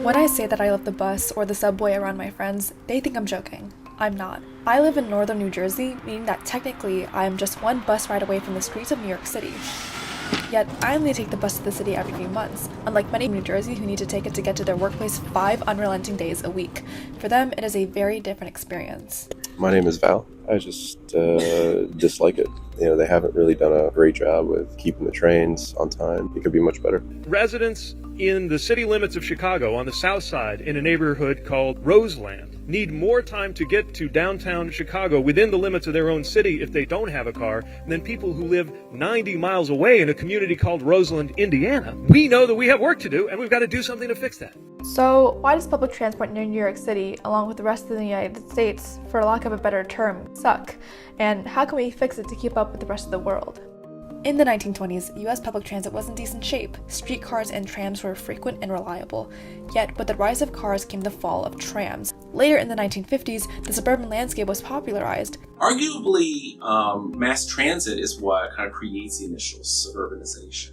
When I say that I love the bus or the subway around my friends, they think I'm joking. I'm not. I live in northern New Jersey, meaning that technically I am just one bus ride away from the streets of New York City. Yet, I only take the bus to the city every few months, unlike many in New Jersey who need to take it to get to their workplace 5 unrelenting days a week. For them, it is a very different experience. My name is Val. I just dislike it. They haven't really done a great job with keeping the trains on time. It could be much better. Residents in the city limits of Chicago on the south side in a neighborhood called Roseland need more time to get to downtown Chicago within the limits of their own city if they don't have a car than people who live 90 miles away in a community called Roseland, Indiana. We know that we have work to do and we've got to do something to fix that. So why does public transport near New York City, along with the rest of the United States, for lack of a better term, suck? And how can we fix it to keep up with the rest of the world? In the 1920s, U.S. public transit was in decent shape. Streetcars and trams were frequent and reliable. Yet, with the rise of cars came the fall of trams. Later in the 1950s, the suburban landscape was popularized. Arguably, mass transit is what kind of creates the initial suburbanization.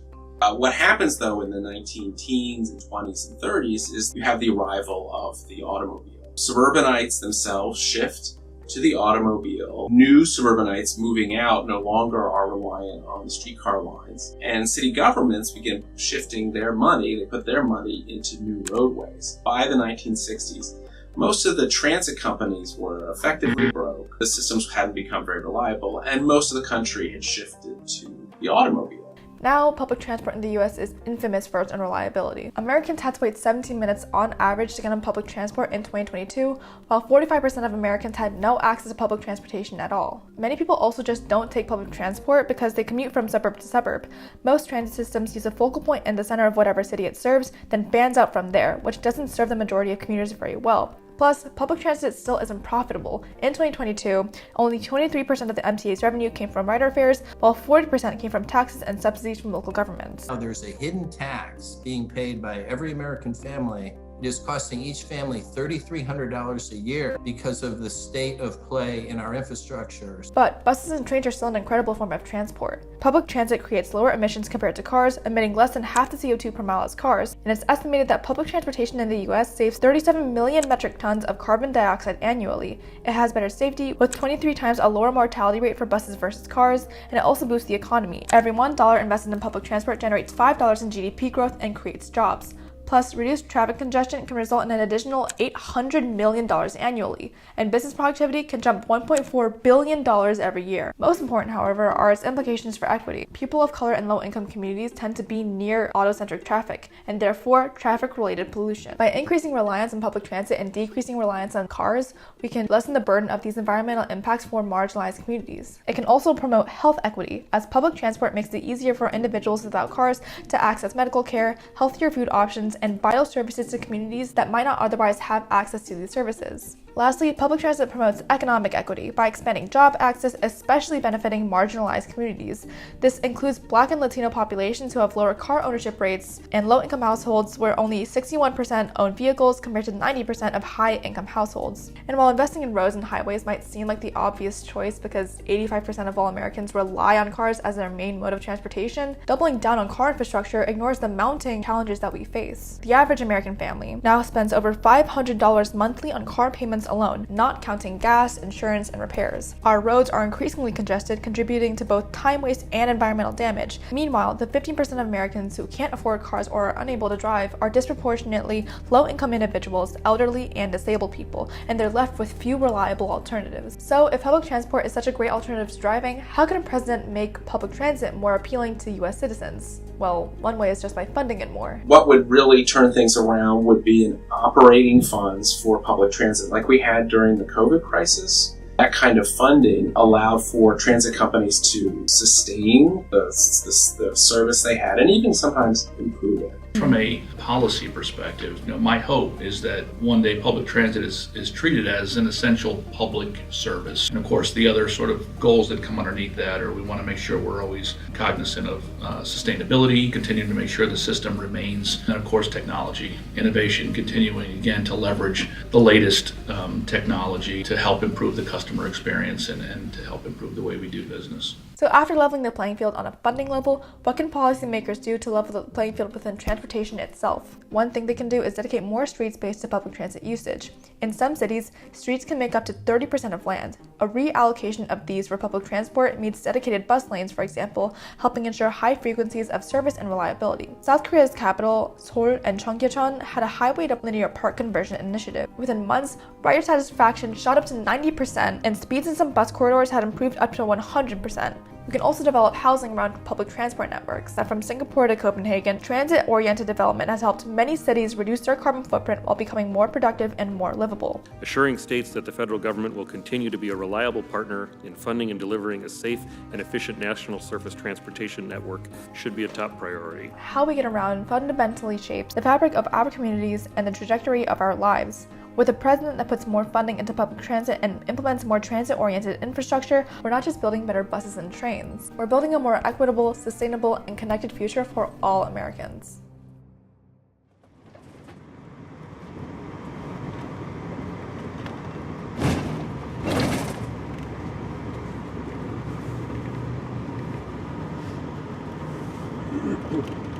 What happens, though, in the 19-teens and 20s and 30s is you have the arrival of the automobile. Suburbanites themselves shift to the automobile. New suburbanites moving out no longer are reliant on the streetcar lines. And city governments begin shifting their money. They put their money into new roadways. By the 1960s, most of the transit companies were effectively broke. The systems hadn't become very reliable, and most of the country had shifted to the automobile. Now, public transport in the US is infamous for its unreliability. Americans had to wait 17 minutes on average to get on public transport in 2022, while 45% of Americans had no access to public transportation at all. Many people also just don't take public transport because they commute from suburb to suburb. Most transit systems use a focal point in the center of whatever city it serves, then fans out from there, which doesn't serve the majority of commuters very well. Plus, public transit still isn't profitable. In 2022, only 23% of the MTA's revenue came from rider fares, while 40% came from taxes and subsidies from local governments. Now, there's a hidden tax being paid by every American family. It is costing each family $3,300 a year because of the state of play in our infrastructure. But buses and trains are still an incredible form of transport. Public transit creates lower emissions compared to cars, emitting less than half the CO2 per mile as cars, and it's estimated that public transportation in the US saves 37 million metric tons of carbon dioxide annually. It has better safety, with 23 times a lower mortality rate for buses versus cars, and it also boosts the economy. Every $1 invested in public transport generates $5 in GDP growth and creates jobs. Plus, reduced traffic congestion can result in an additional $800 million annually, and business productivity can jump $1.4 billion every year. Most important, however, are its implications for equity. People of color and low-income communities tend to be near auto-centric traffic, and therefore traffic-related pollution. By increasing reliance on public transit and decreasing reliance on cars, we can lessen the burden of these environmental impacts for marginalized communities. It can also promote health equity, as public transport makes it easier for individuals without cars to access medical care, healthier food options, and vital services to communities that might not otherwise have access to these services. Lastly, public transit promotes economic equity by expanding job access, especially benefiting marginalized communities. This includes Black and Latino populations who have lower car ownership rates, and low-income households where only 61% own vehicles compared to 90% of high-income households. And while investing in roads and highways might seem like the obvious choice because 85% of all Americans rely on cars as their main mode of transportation, doubling down on car infrastructure ignores the mounting challenges that we face. The average American family now spends over $500 monthly on car payments alone, not counting gas, insurance, and repairs. Our roads are increasingly congested, contributing to both time waste and environmental damage. Meanwhile, the 15% of Americans who can't afford cars or are unable to drive are disproportionately low-income individuals, elderly, and disabled people, and they're left with few reliable alternatives. So, if public transport is such a great alternative to driving, how can a president make public transit more appealing to US citizens? Well, one way is just by funding it more. What would really turn things around would be in operating funds for public transit, like we had during the COVID crisis. That kind of funding allowed for transit companies to sustain the service they had and even sometimes improve it. From a policy perspective, my hope is that one day public transit is treated as an essential public service. And of course, the other sort of goals that come underneath that are we want to make sure we're always cognizant of sustainability, continuing to make sure the system remains, and of course, technology, innovation, continuing again to leverage the latest technology to help improve the customer experience and to help improve the way we do business. So after leveling the playing field on a funding level, what can policymakers do to level the playing field within transportation itself? One thing they can do is dedicate more street space to public transit usage. In some cities, streets can make up to 30% of land. A reallocation of these for public transport means dedicated bus lanes, for example, helping ensure high frequencies of service and reliability. South Korea's capital, Seoul and Cheonggyechon, had a highway to linear park conversion initiative. Within months, rider satisfaction shot up to 90%, and speeds in some bus corridors had improved up to 100%. We can also develop housing around public transport networks. That from Singapore to Copenhagen, transit-oriented development has helped many cities reduce their carbon footprint while becoming more productive and more livable. Assuring states that the federal government will continue to be a reliable partner in funding and delivering a safe and efficient national surface transportation network should be a top priority. How we get around fundamentally shapes the fabric of our communities and the trajectory of our lives. With a president that puts more funding into public transit and implements more transit-oriented infrastructure, we're not just building better buses and trains. We're building a more equitable, sustainable, and connected future for all Americans. Mm-hmm.